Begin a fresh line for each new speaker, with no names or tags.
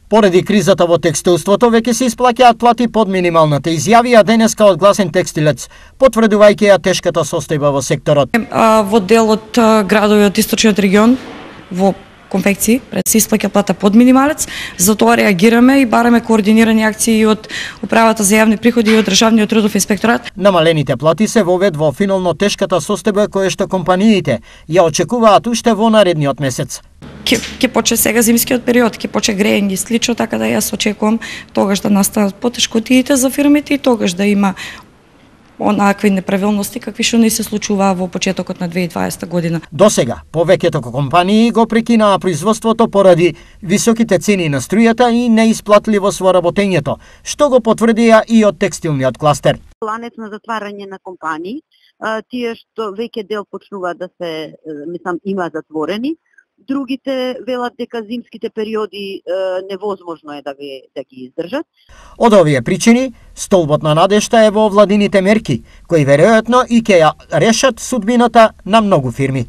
Поради кризата во текстилството, веќе се исплаќаат плати под минималната, изјавија денеска одгласен текстилец, потврдувајќи ја тешката состојба во секторот.
Во дел од градови од источниот регион, во конфекции, се исплаќа плата под минималец, затоа реагираме и бараме координирани акции од Управата за јавни приходи и од Државниот трудов инспекторат.
Намалените плати се вовед во финално тешката состојба која што компаниите ја очекуваат уште во наредниот месец.
Ќе почне сега зимскиот период, ќе почне грејење и слично, така да јас очекувам тогаш да настанат потешкотиите за фирмите и тогаш да има онакви неправилности какви што не се случуваа во почетокот на 2020 година.
Досега, повеќето компании го прекинаа производството поради високите цени на струјата и неисплатливост во работењето, што го потврдија и од текстилниот кластер.
Ланец на затварање на компании, тие што веќе дел почнуваат да се, има затворени. Другите велат дека зимските периоди невозможно е да ги издржат. Од
овие причини, столбот на надежта е во владините мерки, кои веројатно и ќе ја решат судбината на многу фирми.